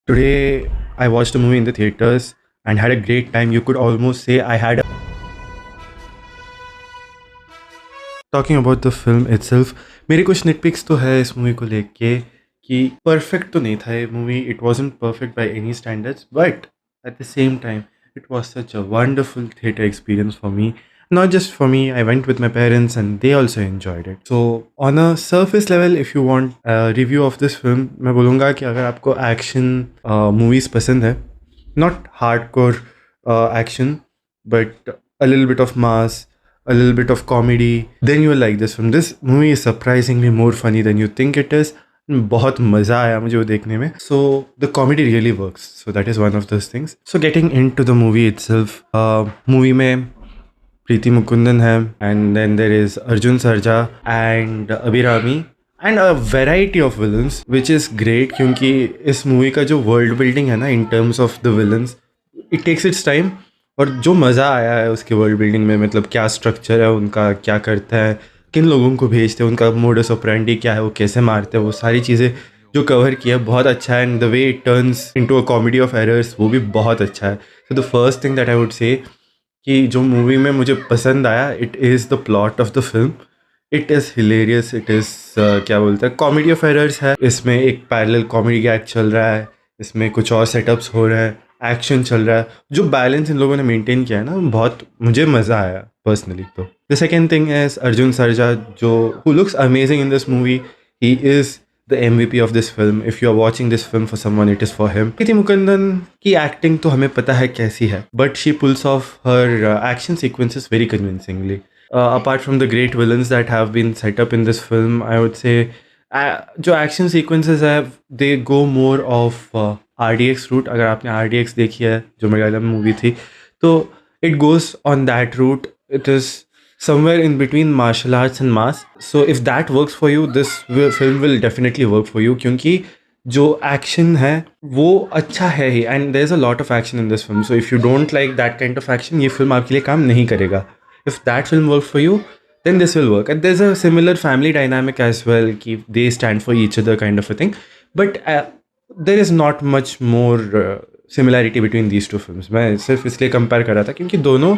Today, I watched a movie in the theaters and had a great time. You could almost say I had. Talking about the film itself, मेरे कुछ nitpicks तो है इस movie को लेके कि perfect तो नहीं था ये movie. It wasn't perfect by any standards, but at the same time, it was such a wonderful theater experience for me. Not just for me, I went with my parents and they also enjoyed it. So, on a surface level, if you want a review of this film, मैं बोलूँगा कि अगर आपको action movies पसंद है, not hardcore action, but a little bit of mass, a little bit of comedy, then you will like this film. This movie is surprisingly more funny than you think it is. बहुत मज़ा आया मुझे वो देखने में. So the comedy really works. So that is one of those things. So getting into the movie itself, movie में प्रीति मुकुंदन है, and then there is Arjun Sarja and Abhirami and a variety of villains, which is great क्योंकि इस movie का जो world building है ना in terms of the villains, it takes its time. और जो मज़ा आया है उसके वर्ल्ड बिल्डिंग में, मतलब क्या स्ट्रक्चर है उनका, क्या करता है, किन लोगों को भेजते हैं, उनका मोडस ऑपरेंडी क्या है, वो कैसे मारते हैं, वो सारी चीज़ें जो कवर किया बहुत अच्छा है. And the way it turns into a comedy of errors, वो भी बहुत अच्छा है. So the first thing that I would say कि जो मूवी में मुझे पसंद आया, it is the plot of the film. It is hilarious. It is क्या बोलते हैं, कॉमेडी ऑफ एरर्स है. इसमें एक पैरेलल कॉमेडी गैग चल रहा है, इसमें कुछ और सेटअप्स हो रहे हैं, एक्शन चल रहा है. जो बैलेंस इन लोगों ने मेंटेन किया है ना, बहुत मुझे मज़ा आया पर्सनली. तो the second thing is Arjun Sarja, जो who looks amazing in this movie. He is the MVP of this film. If you are watching this film for someone, it is for him. Preeti Mukundan की एक्टिंग तो हमें पता है कैसी है, but she pulls off her action sequences very convincingly. Apart from the great villains that have been set up in this film, I would say जो action sequences है, दे गो मोर ऑफ RDX रूट. अगर आपने RDX देखी है, जो Malayalam movie थी, तो it goes on that route. It is somewhere in between martial arts and mass. So if that works for you, this film will definitely work for you, क्योंकि जो action है वो अच्छा है ही, and there is a lot of action in this film. So if you don't like that kind of action, ये film आपके लिए काम नहीं करेगा. If that film works for you, then this will work. And there's a similar family dynamic as well, ki they stand for each other kind of a thing. But there is not much more similarity between these two films. मैं सिर्फ इसलिए compare कर रहा था क्योंकि दोनों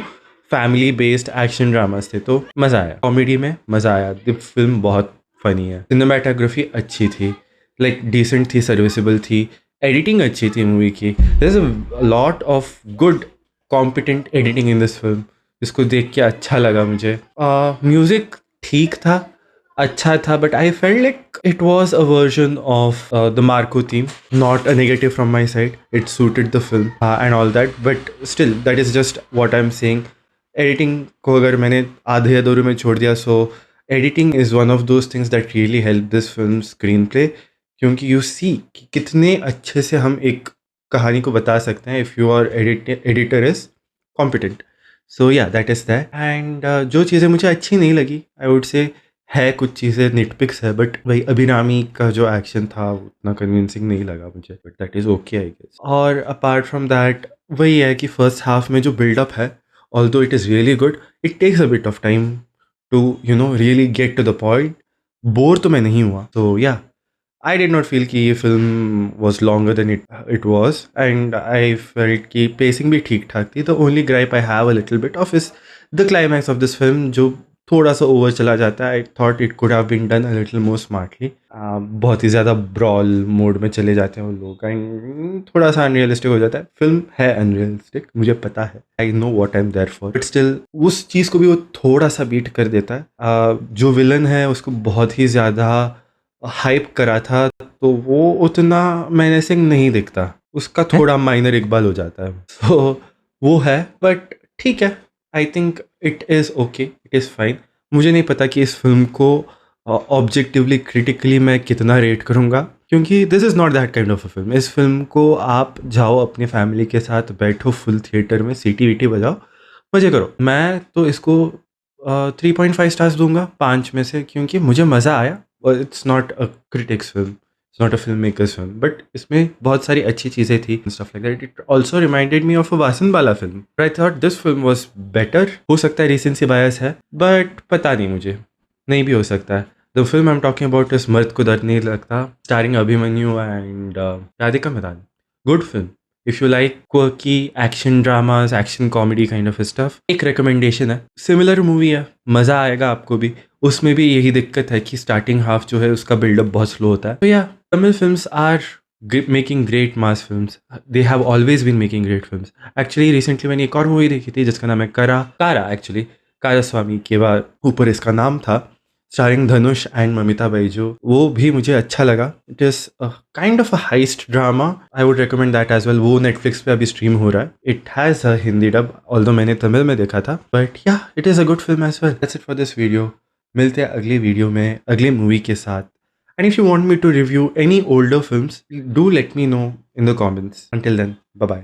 family based action dramas थे, तो मज़ा आया. कॉमेडी में मज़ा आया. द फिल्म बहुत फनी है. सिनेमाटोग्राफी अच्छी थी, लाइक डिसेंट थी, सर्विसेबल थी. एडिटिंग अच्छी थी मूवी की. There is a lot of good competent editing in this film, जिसको देख के अच्छा लगा मुझे. म्यूज़िक ठीक था, अच्छा था, but I felt like it was a version of the Marco theme. Not a negative from my side, it suited the film and all that, but still that is just what I am saying. Editing को अगर मैंने आधे अधूरे में छोड़ दिया, so editing is one of those things that really help this film screenplay. क्योंकि you see कि कितने अच्छे से हम एक कहानी को बता सकते हैं if you are editor is competent. So या दैट इज़ दैट. एंड जो चीज़ें मुझे अच्छी नहीं लगी, आई वुड से है कुछ चीज़ें निटपिक्स है, बट वही अभिरामी का जो एक्शन था उतना कन्विंसिंग नहीं लगा मुझे, but that is okay I guess. और अपार्ट फ्रॉम दैट वही है कि फर्स्ट हाफ में जो बिल्डअप है, although it is really good, it takes a bit of time to really get to the point. Bore तो मैं नहीं हुआ. तो या I did not feel कि ये film was longer than it was, and I felt कि pacing भी ठीक ठाक थी. The only gripe I have a little bit of is the climax of this film, जो थोड़ा सा ओवर चला जाता है. I thought it could have been done a little more smartly. बहुत ही ज़्यादा brawl मोड में चले जाते हैं वो लोग, and थोड़ा सा अनरियलिस्टिक हो जाता है. फिल्म है अनरियलिस्टिक, मुझे पता है, I know what I'm there for, but still उस चीज़ को भी वो थोड़ा सा बीट कर देता है. जो विलन है उसको बहुत ही ज़्यादा हाइप करा था, तो वो उतना मेनेसिंग नहीं दिखता. उसका थोड़ा माइनर इकबाल हो जाता है. सो वो है, बट ठीक है. I think it is okay, it is fine. मुझे नहीं पता कि इस फिल्म को ऑब्जेक्टिवली क्रिटिकली मैं कितना रेट करूँगा, क्योंकि this is not that kind of a film. इस फिल्म को आप जाओ अपनी फैमिली के साथ, बैठो फुल थिएटर में, सीटी वीटी बजाओ, मज़े करो. मैं तो इसको 3.5 स्टार्स दूंगा 5 में से, क्योंकि मुझे मज़ा आया. और it's not a critics film, it's not a film makers film, but इसमें बहुत सारी अच्छी चीज़ें थी, stuff like that. It also reminded me of a Vasan Bala film. I thought this film was better. हो सकता है रिसेंसी बायस है, बट पता नहीं, मुझे नहीं भी हो सकता है. The film I am talking about is मर्द को दर्द नहीं लगता, starring Abhimanyu and Radhika Madan. Good film. If you like quirky action dramas, action comedy kind of stuff, एक रिकमेंडेशन है। सिमिलर मूवी है, मज़ा आएगा आपको भी। उसमें भी यही दिक्कत है कि स्टार्टिंग हाफ जो है उसका बिल्डअप बहुत स्लो होता है। तो या Tamil films are making great mass films. They have always been making great films. Actually recently मैंने एक और मूवी देखी थी जिसका नाम है कारा एक्चुअली, कारास्वामी के बाद ऊपर इसका नाम था, स्टारिंग धनुष एंड ममिता बैजू। वो भी मुझे अच्छा लगा। It is kind of a heist drama. I would recommend that as well. वो नेटफ्लिक्स पे अभी स्ट्रीम हो रहा है। It has a Hindi dub, although मैंने तमिल में देखा था, but yeah it is a good film as well. That's it for this video. मिलते हैं अगली वीडियो में अगली मूवी के साथ। And if you want me to review any older films, do let me know in the comments. Until then, bye bye.